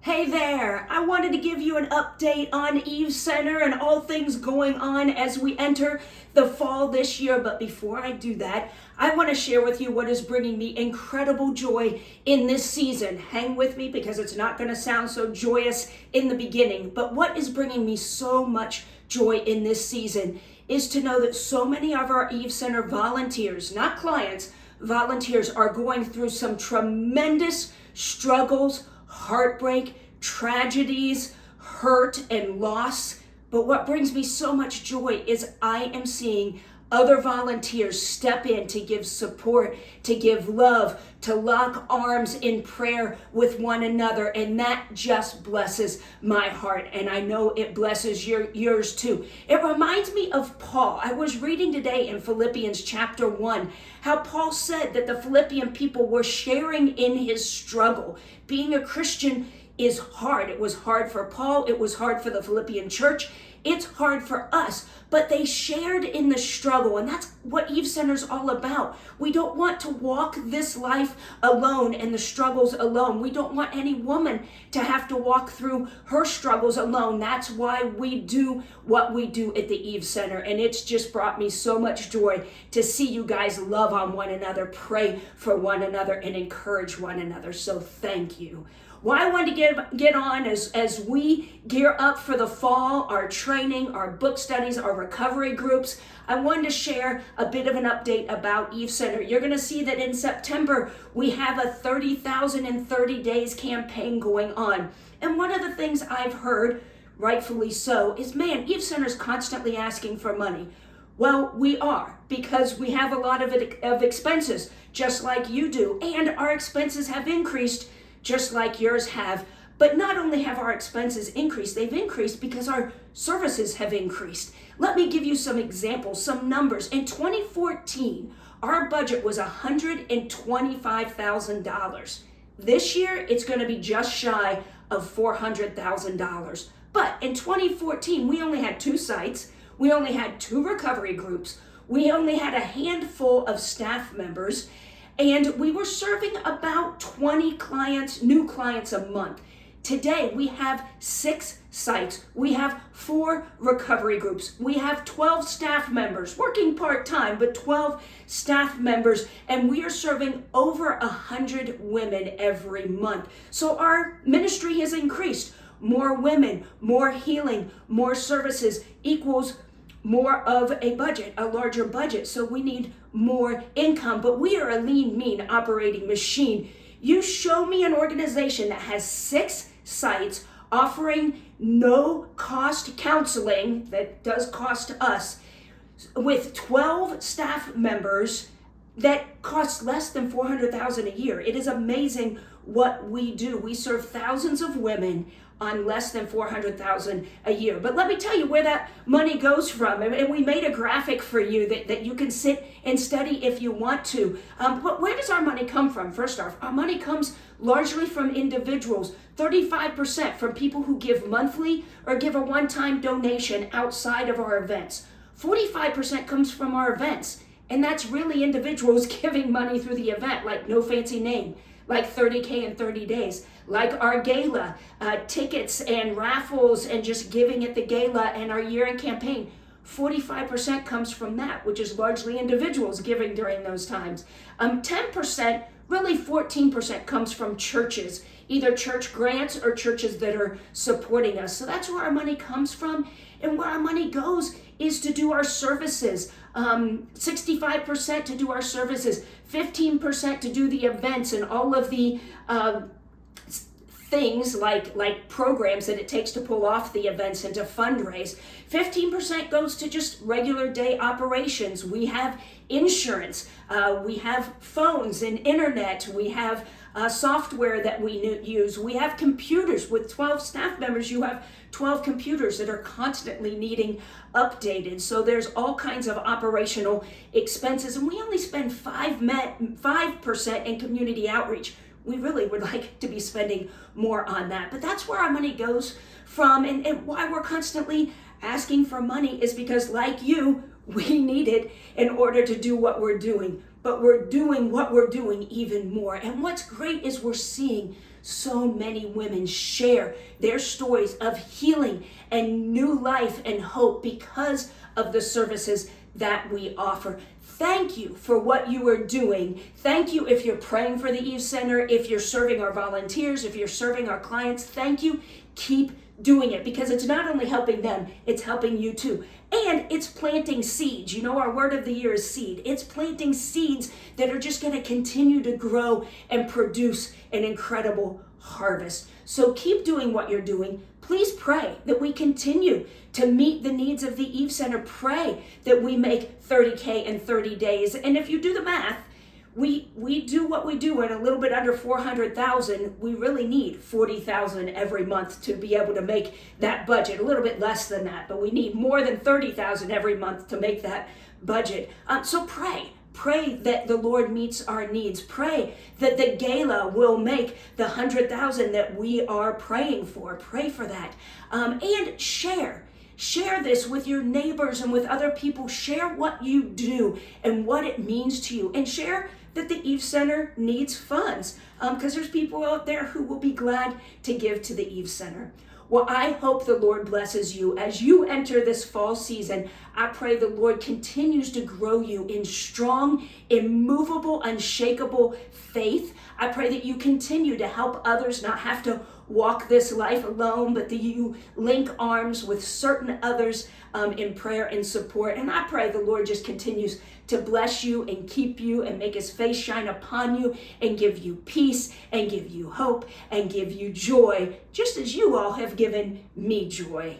Hey there, I wanted to give you an update on Eve Center and all things going on as we enter the fall this year. But before I do that, I want to share with you what is bringing me incredible joy in this season. Hang with me because it's not going to sound so joyous in the beginning. But what is bringing me so much joy in this season is to know that so many of our Eve Center volunteers, not clients, volunteers are going through some tremendous struggles, heartbreak, tragedies, hurt, and loss. But what brings me so much joy is I am seeing other volunteers step in to give support, to give love, to lock arms in prayer with one another. And that just blesses my heart. And I know it blesses yours too. It reminds me of Paul. I was reading today in Philippians chapter 1, how Paul said that the Philippian people were sharing in his struggle. Being a Christian is hard. It was hard for Paul. It was hard for the Philippian church. It's hard for us, but they shared in the struggle, and that's what Eve Center is all about. We don't want to walk this life alone and the struggles alone. We don't want any woman to have to walk through her struggles alone. That's why we do what we do at the Eve Center, and it's just brought me so much joy to see you guys love on one another, pray for one another, and encourage one another. So thank you. Why I wanted to get on as we gear up for the fall, our training, our book studies, our recovery groups, I wanted to share a bit of an update about Eve Center. You're going to see that in September, we have a 30,000 in 30 days campaign going on. And one of the things I've heard, rightfully so, is, man, Eve Center's constantly asking for money. Well, we are, because we have a lot of expenses, just like you do. And our expenses have increased just like yours have. But not only have our expenses increased, they've increased because our services have increased. Let me give you some examples, some numbers. In 2014, our budget was $125,000. This year, it's going to be just shy of $400,000. But in 2014, we only had 2 sites. We only had 2 recovery groups. We only had a handful of staff members. And we were serving about 20 clients, new clients a month. Today, we have 6 sites. We have 4 recovery groups. We have 12 staff members, working part-time, but 12 staff members, and we are serving over 100 women every month. So our ministry has increased. More women, more healing, more services equals more of a budget, a larger budget. So we need more income, but we are a lean, mean operating machine. You show me an organization that has 6 sites offering no cost counseling that does cost us, with 12 staff members that costs less than $400,000 a year. It is amazing what we do. We serve thousands of women on less than $400,000 a year. But let me tell you where that money goes from. And we made a graphic for you that you can sit and study if you want to. But where does our money come from? First off, our money comes largely from individuals. 35% from people who give monthly or give a one-time donation outside of our events. 45% comes from our events. And that's really individuals giving money through the event, like No Fancy Name, like 30K in 30 days, like our gala, tickets and raffles and just giving at the gala and our year-end campaign. 45% comes from that, which is largely individuals giving during those times. 10%, really 14% comes from churches, either church grants or churches that are supporting us. So that's where our money comes from. And where our money goes is to do our services. 65% to do our services, 15% to do the events and all of the things like programs that it takes to pull off the events and to fundraise. 15% goes to just regular day operations. We have insurance, we have phones and internet, we have software that we use, we have computers. With 12 staff members, you have 12 computers that are constantly needing updated. So there's all kinds of operational expenses, and we only spend 5% in community outreach. We really would like to be spending more on that. But that's where our money goes from, and why we're constantly asking for money is because, like you, we need it in order to do what we're doing. But we're doing what we're doing even more. And what's great is we're seeing so many women share their stories of healing and new life and hope because of the services that we offer. Thank you for what you are doing. Thank you if you're praying for the Eve Center, if you're serving our volunteers, if you're serving our clients. Thank you. Keep doing it, because it's not only helping them, it's helping you too. And it's planting seeds. You know, our word of the year is seed. It's planting seeds that are just going to continue to grow and produce an incredible harvest. So keep doing what you're doing. Please pray that we continue to meet the needs of the Eve Center. Pray that we make 30K in 30 days. And if you do the math, we do what we do at a little bit under 400,000. We really need 40,000 every month to be able to make that budget. A little bit less than that, but we need more than 30,000 every month to make that budget. So pray that the Lord meets our needs. Pray that the gala will make the 100,000 that we are praying for. Pray for that. And share this with your neighbors and with other people. Share what you do and what it means to you, and share that the Eve Center needs funds, because there's people out there who will be glad to give to the Eve Center. Well, I hope the Lord blesses you as you enter this fall season. I pray the Lord continues to grow you in strong, immovable, unshakable faith. I pray that you continue to help others not have to walk this life alone, but that you link arms with certain others in prayer and support. And I pray the Lord just continues to bless you and keep you and make his face shine upon you and give you peace and give you hope and give you joy, just as you all have given me joy.